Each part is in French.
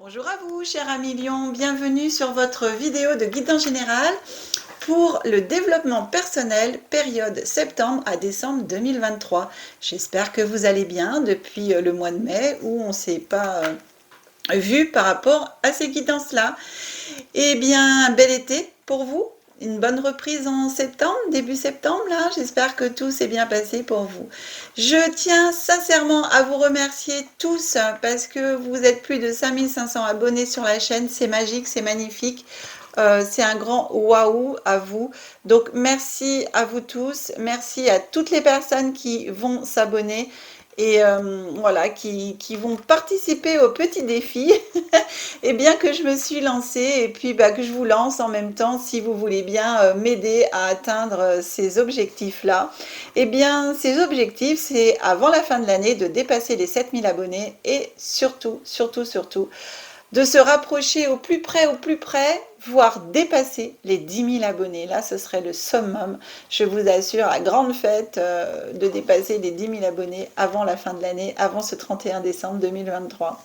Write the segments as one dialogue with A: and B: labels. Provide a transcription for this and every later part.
A: Bonjour à vous, cher ami Lion, bienvenue sur votre vidéo de guidance générale pour le développement personnel, période septembre à décembre 2023. J'espère que vous allez bien depuis le mois de mai où on ne s'est pas vu par rapport à ces guidances-là. Eh bien, bel été pour vous, une bonne reprise en septembre, début septembre, là. J'espère que tout s'est bien passé pour vous. Je tiens sincèrement à vous remercier tous parce que vous êtes plus de 5500 abonnés sur la chaîne. C'est magique, c'est magnifique. C'est un grand waouh à vous. Donc, merci à vous tous. Merci à toutes les personnes qui vont s'abonner et voilà, qui vont participer au petit défi. Et bien que je me suis lancée et puis que je vous lance en même temps si vous voulez bien m'aider à atteindre ces objectifs-là. Eh bien, ces objectifs, c'est avant la fin de l'année de dépasser les 7000 abonnés et surtout, surtout, surtout, de se rapprocher au plus près, voire dépasser les 10 000 abonnés. Là, ce serait le summum. Je vous assure, à grande fête, de dépasser les 10 000 abonnés avant la fin de l'année, avant ce 31 décembre 2023.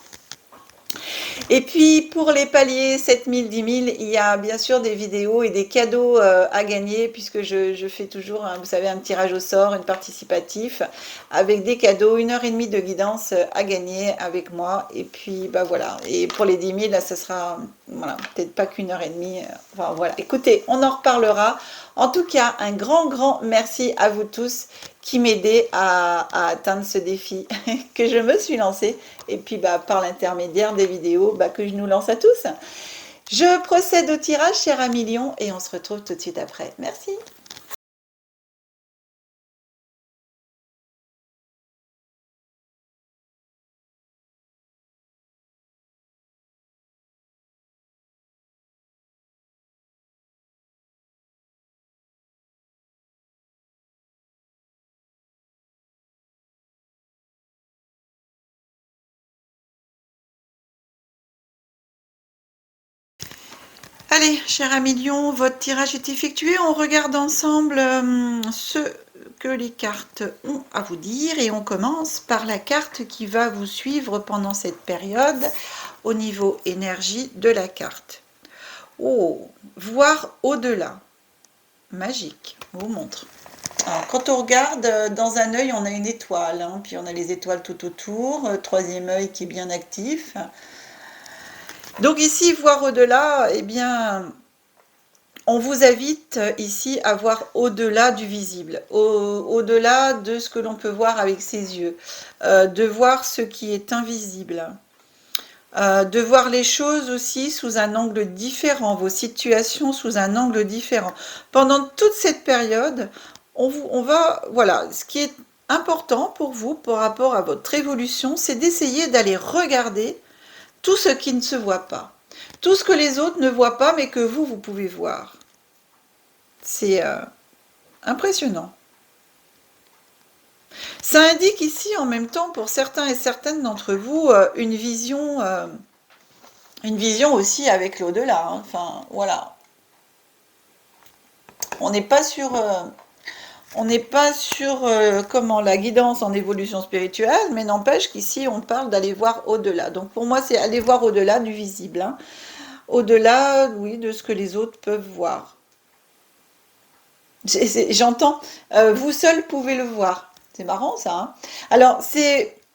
A: Et puis pour les paliers 7000, 10 000, il y a bien sûr des vidéos et des cadeaux à gagner puisque je fais toujours, vous savez, un tirage au sort, une participatif avec des cadeaux, 1h30 de guidance à gagner avec moi. Et puis voilà. Et pour les 10 000, là, ce sera voilà, peut-être pas qu'1h30. Enfin voilà. Écoutez, on en reparlera. En tout cas, un grand merci à vous tous qui m'aidaient à atteindre ce défi que je me suis lancée. Et puis par l'intermédiaire des vidéos que je nous lance à tous. Je procède au tirage, cher ami Lion, et on se retrouve tout de suite après. Merci. Allez, cher ami Lion, votre tirage est effectué. On regarde ensemble ce que les cartes ont à vous dire et on commence par la carte qui va vous suivre pendant cette période au niveau énergie de la carte. Oh, voir au-delà. Magique, je vous montre. Alors, quand on regarde, dans un œil, on a une étoile, hein, puis on a les étoiles tout autour, troisième œil qui est bien actif. Donc ici, voir au-delà, eh bien, on vous invite ici à voir au-delà du visible, au-delà de ce que l'on peut voir avec ses yeux, de voir ce qui est invisible, de voir les choses aussi sous un angle différent, vos situations sous un angle différent. Pendant toute cette période, on va, voilà, ce qui est important pour vous par rapport à votre évolution, c'est d'essayer d'aller regarder tout ce qui ne se voit pas, tout ce que les autres ne voient pas, mais que vous pouvez voir. C'est impressionnant. Ça indique ici en même temps pour certains et certaines d'entre vous une vision aussi avec l'au-delà. Hein. Enfin, voilà. On n'est pas sur, comment la guidance en évolution spirituelle, mais n'empêche qu'ici on parle d'aller voir au-delà. Donc pour moi, c'est aller voir au-delà du visible, hein. Au-delà, oui, de ce que les autres peuvent voir. J'entends, vous seul pouvez le voir. C'est marrant ça. Hein.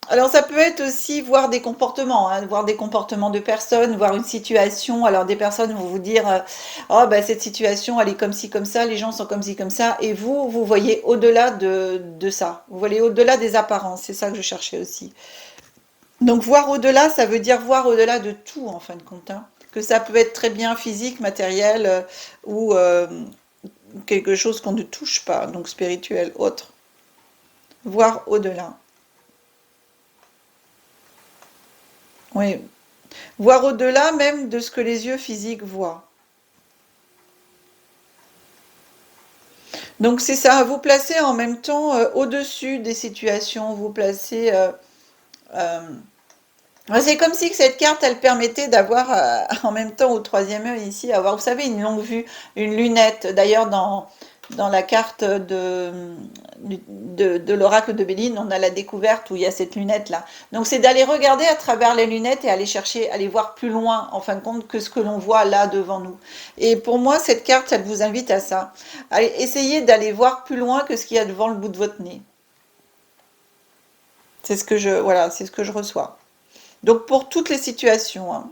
A: Alors ça peut être aussi voir des comportements, hein, voir des comportements de personnes, voir une situation. Alors des personnes vont vous dire, oh bah cette situation elle est comme ci comme ça, les gens sont comme ci comme ça, et vous voyez au-delà de ça. Vous voyez au-delà des apparences. C'est ça que je cherchais aussi. Donc voir au-delà, ça veut dire voir au-delà de tout en fin de compte. Hein. Que ça peut être très bien physique, matériel ou quelque chose qu'on ne touche pas, donc spirituel, autre. Voir au-delà. Oui. Voir au-delà même de ce que les yeux physiques voient. Donc c'est ça, vous placez en même temps au-dessus des situations, vous placez... euh, c'est comme si que cette carte, elle permettait d'avoir en même temps au troisième œil ici, avoir, vous savez, une longue vue, une lunette. D'ailleurs, dans la carte de l'oracle de Béline, on a la découverte où il y a cette lunette-là. Donc c'est d'aller regarder à travers les lunettes et aller chercher, aller voir plus loin, en fin de compte, que ce que l'on voit là devant nous. Et pour moi, cette carte, elle vous invite à ça. Allez, essayez d'aller voir plus loin que ce qu'il y a devant le bout de votre nez. C'est ce que voilà, c'est ce que je reçois. Donc pour toutes les situations, hein.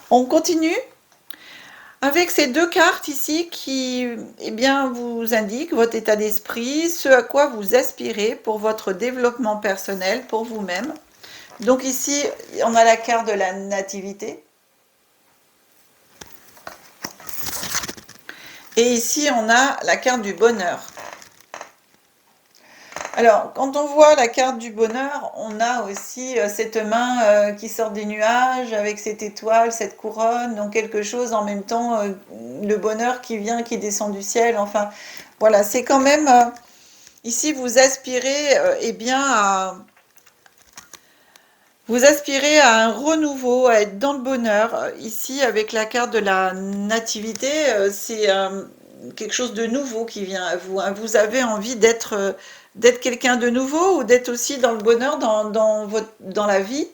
A: On continue avec ces deux cartes ici qui, eh bien, vous indiquent votre état d'esprit, ce à quoi vous aspirez pour votre développement personnel, pour vous-même. Donc ici, on a la carte de la nativité. Et ici, on a la carte du bonheur. Alors, quand on voit la carte du bonheur, on a aussi cette main qui sort des nuages avec cette étoile, cette couronne, donc quelque chose en même temps, le bonheur qui vient, qui descend du ciel. Enfin, voilà, c'est quand même, ici, vous aspirez eh bien vous aspirez à un renouveau, à être dans le bonheur. Ici, avec la carte de la nativité, c'est quelque chose de nouveau qui vient à vous, hein. Vous avez envie d'être quelqu'un de nouveau ou d'être aussi dans le bonheur, dans la vie,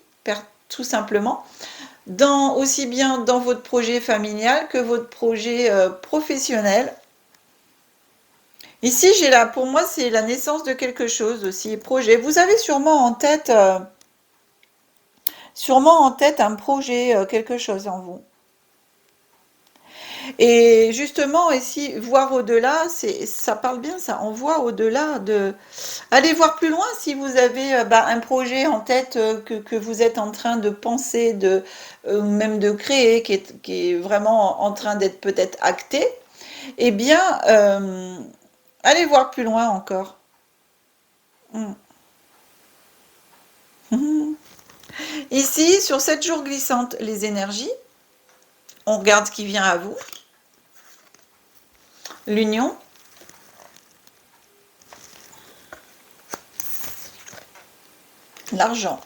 A: tout simplement. Aussi bien dans votre projet familial que votre projet professionnel. Ici, j'ai là, pour moi, c'est la naissance de quelque chose aussi, projet. Vous avez sûrement en tête un projet, quelque chose en vous. Et justement, ici, voir au-delà, ça parle bien ça. On voit au-delà de. Allez voir plus loin si vous avez un projet en tête que vous êtes en train de penser, même de créer, qui est vraiment en train d'être peut-être acté. Eh bien, allez voir plus loin encore. Mm. Ici, sur 7 jours glissantes, les énergies, on regarde ce qui vient à vous. L'union. L'argent.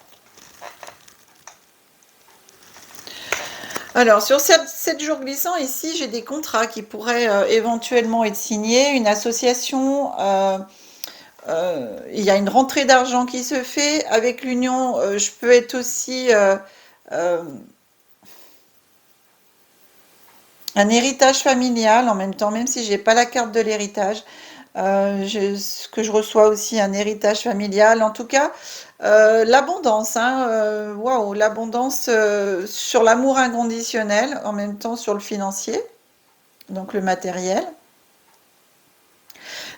A: Alors, sur 7 jours glissants, ici, j'ai des contrats qui pourraient éventuellement être signés, une association, il y a une rentrée d'argent qui se fait. Avec l'union, je peux être aussi euh, un héritage familial en même temps, même si j'ai pas la carte de l'héritage. Ce que je reçois aussi un héritage familial. En tout cas, l'abondance, hein, waouh, l'abondance sur l'amour inconditionnel, en même temps sur le financier, donc le matériel.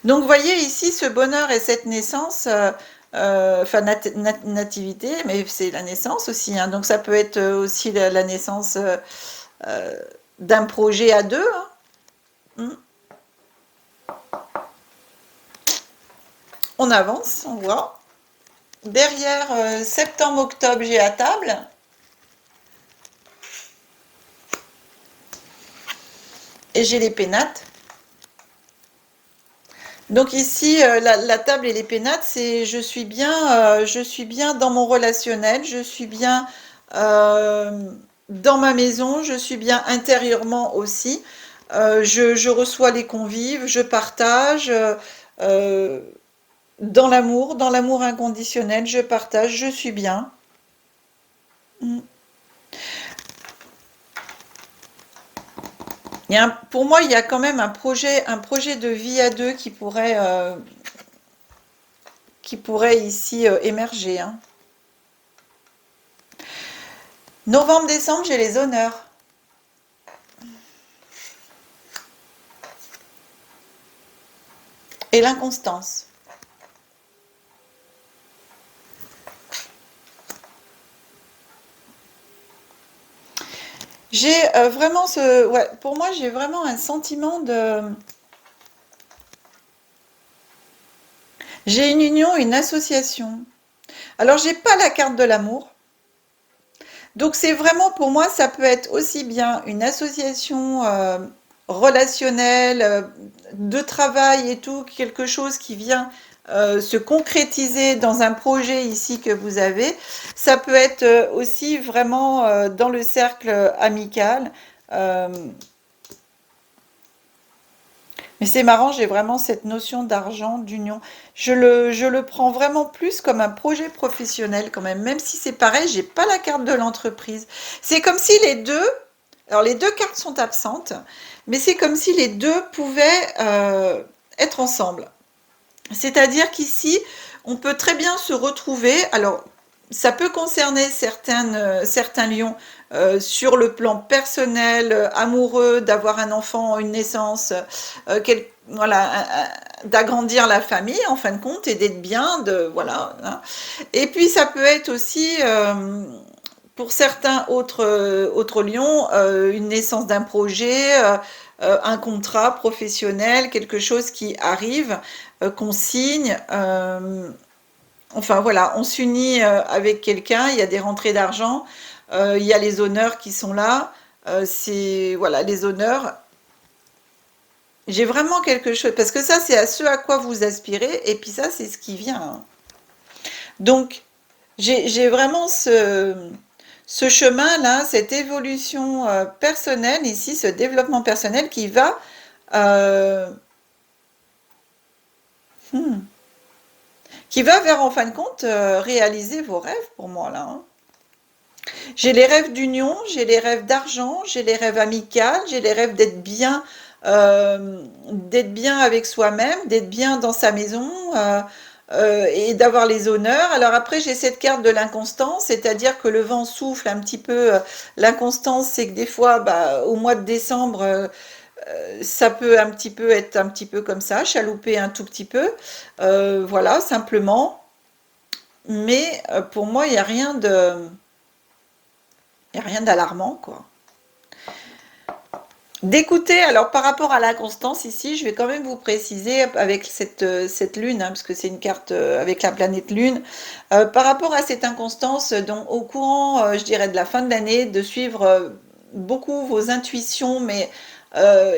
A: Donc, vous voyez ici ce bonheur et cette naissance, enfin nativité, mais c'est la naissance aussi, hein. Donc ça peut être aussi la naissance euh, d'un projet à deux, hein. Mm. On avance, on voit. Derrière, septembre-octobre, j'ai à table. Et j'ai les pénates. Donc ici, la table et les pénates, c'est je suis bien dans mon relationnel, je suis bien dans ma maison, je suis bien intérieurement aussi. Je reçois les convives, je partage euh, dans l'amour inconditionnel, je partage, je suis bien. Mm. Pour moi, il y a quand même un projet de vie à deux qui pourrait ici émerger, hein. Novembre-décembre, j'ai les honneurs et l'inconstance. J'ai vraiment ouais, pour moi, j'ai vraiment un sentiment de. J'ai une union, une association. Alors, j'ai pas la carte de l'amour. Donc, c'est vraiment pour moi, ça peut être aussi bien une association relationnelle, de travail et tout, quelque chose qui vient se concrétiser dans un projet ici que vous avez. Ça peut être aussi vraiment dans le cercle amical. Euh, Mais c'est marrant, j'ai vraiment cette notion d'argent, d'union. Je le prends vraiment plus comme un projet professionnel quand même si c'est pareil, j'ai pas la carte de l'entreprise. C'est comme si les deux, alors les deux cartes sont absentes, mais c'est comme si les deux pouvaient être ensemble. C'est-à-dire qu'ici, on peut très bien se retrouver. Alors, ça peut concerner certains lions sur le plan personnel, amoureux, d'avoir un enfant, une naissance, voilà, d'agrandir la famille en fin de compte et d'être bien, voilà, hein. Et puis ça peut être aussi pour certains autres lions, une naissance d'un projet, un contrat professionnel, quelque chose qui arrive, qu'on signe. Enfin voilà, on s'unit avec quelqu'un, il y a des rentrées d'argent, il y a les honneurs qui sont là. C'est voilà, les honneurs. J'ai vraiment quelque chose, parce que ça, c'est à ce à quoi vous aspirez, et puis ça, c'est ce qui vient, hein. Donc, j'ai vraiment ce chemin-là, cette évolution personnelle ici, ce développement personnel euh, hmm, qui va vers, en fin de compte, réaliser vos rêves pour moi, là, hein. J'ai les rêves d'union, j'ai les rêves d'argent, j'ai les rêves amicaux, j'ai les rêves d'être bien avec soi-même, d'être bien dans sa maison et d'avoir les honneurs. Alors après, j'ai cette carte de l'inconstance, c'est-à-dire que le vent souffle un petit peu. L'inconstance, c'est que des fois, bah, au mois de décembre, ça peut un petit peu être un petit peu comme ça, chalouper un tout petit peu. Voilà, simplement. Mais pour moi, il y a rien d'alarmant, quoi. D'écouter, alors par rapport à la constance ici, je vais quand même vous préciser avec cette lune, hein, parce que c'est une carte avec la planète lune, par rapport à cette inconstance, donc au courant, je dirais, de la fin de l'année, de suivre beaucoup vos intuitions, mais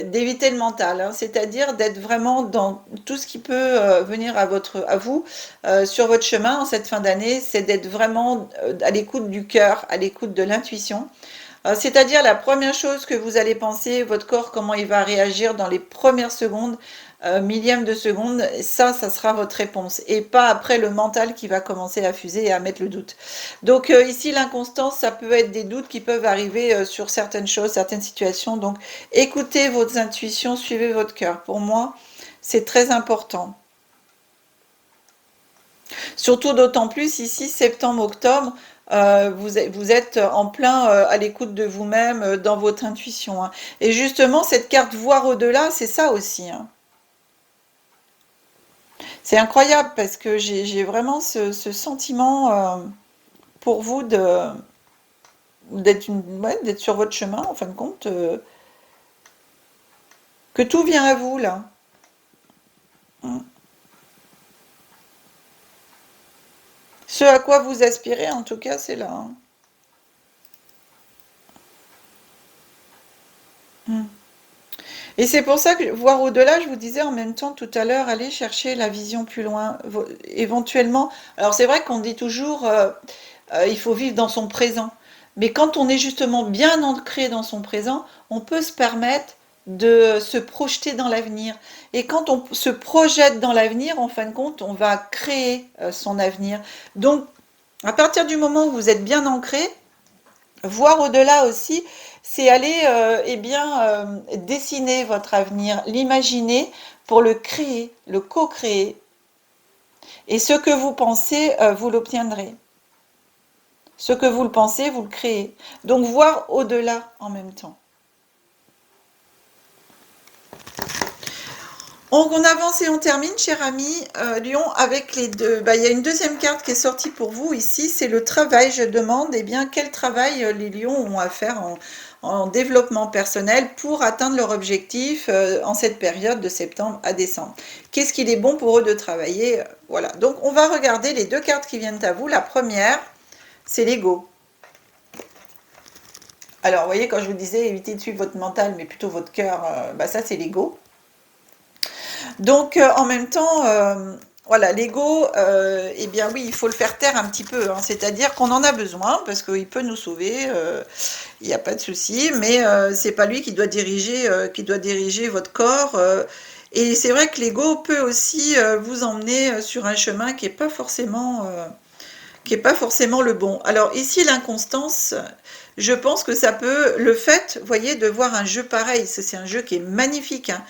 A: d'éviter le mental, hein, c'est-à-dire d'être vraiment dans tout ce qui peut venir à vous sur votre chemin en cette fin d'année, c'est d'être vraiment à l'écoute du cœur, à l'écoute de l'intuition. C'est-à-dire la première chose que vous allez penser, votre corps, comment il va réagir dans les premières secondes, millièmes de seconde, ça sera votre réponse. Et pas après le mental qui va commencer à fuser et à mettre le doute. Donc ici, l'inconstance, ça peut être des doutes qui peuvent arriver sur certaines choses, certaines situations. Donc écoutez vos intuitions, suivez votre cœur. Pour moi, c'est très important. Surtout d'autant plus ici, septembre, octobre, vous êtes en plein à l'écoute de vous-même, dans votre intuition, hein. Et justement, cette carte voir au-delà, c'est ça aussi, hein. C'est incroyable parce que j'ai vraiment ce sentiment pour vous ouais, d'être sur votre chemin, en fin de compte, que tout vient à vous là. Mm. Ce à quoi vous aspirez, en tout cas, c'est là, hein. Mm. Et c'est pour ça que voir au-delà, je vous disais en même temps tout à l'heure, aller chercher la vision plus loin, éventuellement. Alors c'est vrai qu'on dit toujours, il faut vivre dans son présent. Mais quand on est justement bien ancré dans son présent, on peut se permettre de se projeter dans l'avenir. Et quand on se projette dans l'avenir, en fin de compte, on va créer son avenir. Donc, à partir du moment où vous êtes bien ancré, voir au-delà aussi, c'est aller eh bien, dessiner votre avenir, l'imaginer pour le créer, le co-créer. Et ce que vous pensez, vous l'obtiendrez. Ce que vous le pensez, vous le créez. Donc voir au-delà en même temps. On avance et on termine, cher ami Lyon, avec les deux. Bah, il y a une deuxième carte qui est sortie pour vous ici, c'est le travail. Je demande eh bien, quel travail les lions ont à faire en développement personnel pour atteindre leur objectif en cette période de septembre à décembre. Qu'est-ce qu'il est bon pour eux de travailler? Voilà, donc on va regarder les deux cartes qui viennent à vous. La première, c'est l'ego. Alors, vous voyez, quand je vous disais évitez de suivre votre mental, mais plutôt votre cœur, bah, ça c'est l'ego. Donc, en même temps, voilà, l'ego, eh bien oui, il faut le faire taire un petit peu, hein. C'est-à-dire qu'on en a besoin parce qu'il peut nous sauver, il n'y a pas de souci, mais c'est pas lui qui doit diriger votre corps. Et c'est vrai que l'ego peut aussi vous emmener sur un chemin qui est pas forcément le bon. Alors ici, l'inconstance, je pense que ça peut, le fait, vous voyez, de voir un jeu pareil, c'est un jeu qui est magnifique, hein.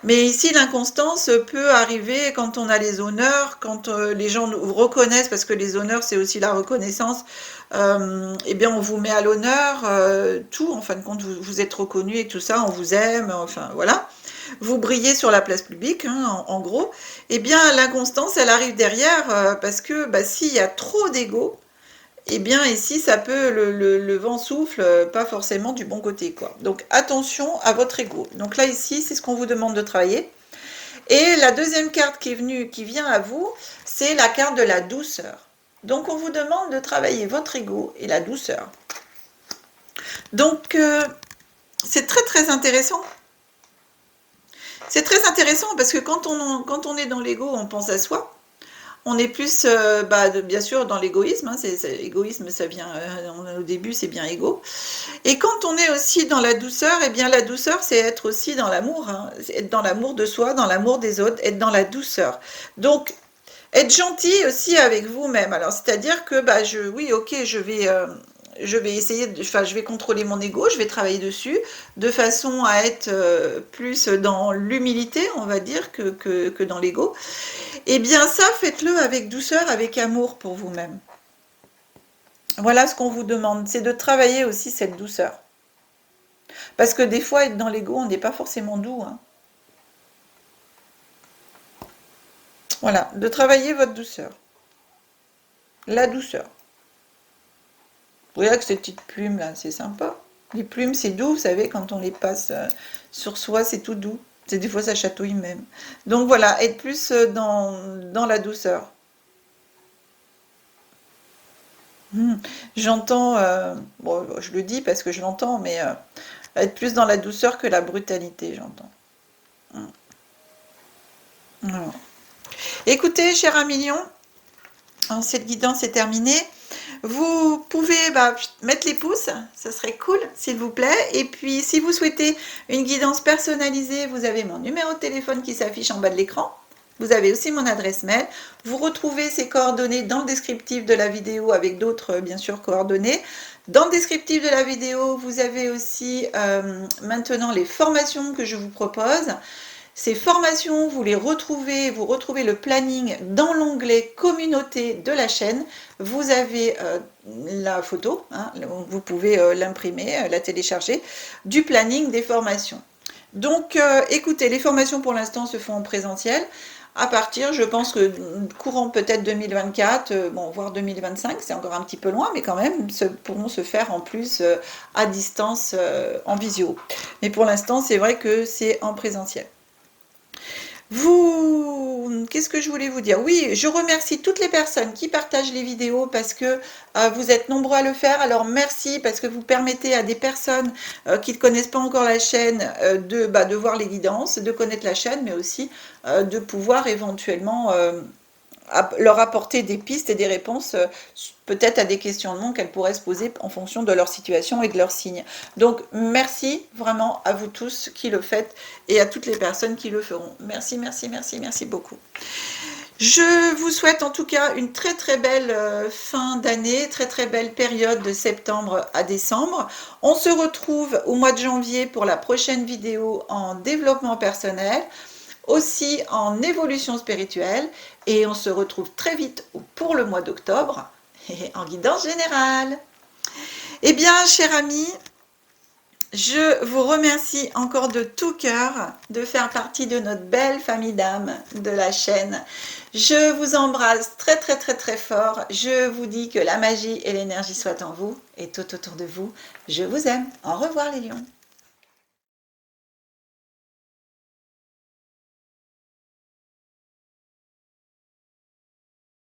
A: Mais ici, l'inconstance peut arriver quand on a les honneurs, quand les gens nous reconnaissent, parce que les honneurs, c'est aussi la reconnaissance. Eh bien, on vous met à l'honneur, tout, en fin de compte, vous êtes reconnu et tout ça, on vous aime, enfin, voilà. Vous brillez sur la place publique, hein, en gros. Eh bien, l'inconstance, elle arrive derrière, parce que bah, s'il y a trop d'ego, eh bien, ici, ça peut, le vent souffle, pas forcément du bon côté, quoi. Donc, attention à votre ego. Donc là, ici, c'est ce qu'on vous demande de travailler. Et la deuxième carte qui est venue, qui vient à vous, c'est la carte de la douceur. Donc, on vous demande de travailler votre ego et la douceur. Donc, c'est très, très intéressant. C'est très intéressant parce que quand on est dans l'ego, on pense à soi. On est plus, bien sûr, dans l'égoïsme, hein, l'égoïsme, ça vient, au début, c'est bien égo. Et quand on est aussi dans la douceur, eh bien, la douceur, c'est être aussi dans l'amour, hein, être dans l'amour de soi, dans l'amour des autres, être dans la douceur. Donc, être gentil aussi avec vous-même. Alors, c'est-à-dire que, oui, ok, je vais essayer, je vais contrôler mon ego, je vais travailler dessus, de façon à être plus dans l'humilité, on va dire, que dans l'ego. Eh bien ça, faites-le avec douceur, avec amour pour vous-même. Voilà ce qu'on vous demande, c'est de travailler aussi cette douceur. Parce que des fois, être dans l'ego, on n'est pas forcément doux, hein. Voilà, de travailler votre douceur. La douceur. Vous voyez que ces petites plumes là, c'est sympa. Les plumes, c'est doux, vous savez, quand on les passe sur soi, c'est tout doux. Des fois, ça chatouille même. Donc voilà, être plus dans la douceur. J'entends, bon, je le dis parce que je l'entends, mais être plus dans la douceur que la brutalité, j'entends. Hmm. Voilà. Écoutez, cher Amilion, cette guidance est terminée. Vous pouvez mettre les pouces, ça serait cool, s'il vous plaît. Et puis, si vous souhaitez une guidance personnalisée, vous avez mon numéro de téléphone qui s'affiche en bas de l'écran. Vous avez aussi mon adresse mail. Vous retrouvez ces coordonnées dans le descriptif de la vidéo avec d'autres, bien sûr, coordonnées. Dans le descriptif de la vidéo, vous avez aussi maintenant les formations que je vous propose. Ces formations, vous retrouvez le planning dans l'onglet communauté de la chaîne. Vous avez la photo, hein, vous pouvez l'imprimer, la télécharger, du planning des formations. Donc écoutez, les formations pour l'instant se font en présentiel. À partir, je pense que courant peut-être 2024, bon, voire 2025, c'est encore un petit peu loin, mais quand même, pourront se faire en plus à distance en visio. Mais pour l'instant, c'est vrai que c'est en présentiel. Qu'est-ce que je voulais vous dire? Oui, je remercie toutes les personnes qui partagent les vidéos parce que vous êtes nombreux à le faire. Alors merci parce que vous permettez à des personnes qui ne connaissent pas encore la chaîne de voir les guidances, de connaître la chaîne, mais aussi de pouvoir éventuellement leur apporter des pistes et des réponses peut-être à des questionnements qu'elles pourraient se poser en fonction de leur situation et de leurs signes. Donc merci vraiment à vous tous qui le faites et à toutes les personnes qui le feront. Merci, merci, merci, merci beaucoup. Je vous souhaite en tout cas une très très belle fin d'année, très très belle période de septembre à décembre. On se retrouve au mois de janvier pour la prochaine vidéo en développement personnel, aussi en évolution spirituelle, et on se retrouve très vite pour le mois d'octobre en guidance générale. Eh bien, chers amis, je vous remercie encore de tout cœur de faire partie de notre belle famille d'âmes de la chaîne. Je vous embrasse très très très très fort. Je vous dis que la magie et l'énergie soient en vous et tout autour de vous. Je vous aime. Au revoir les lions.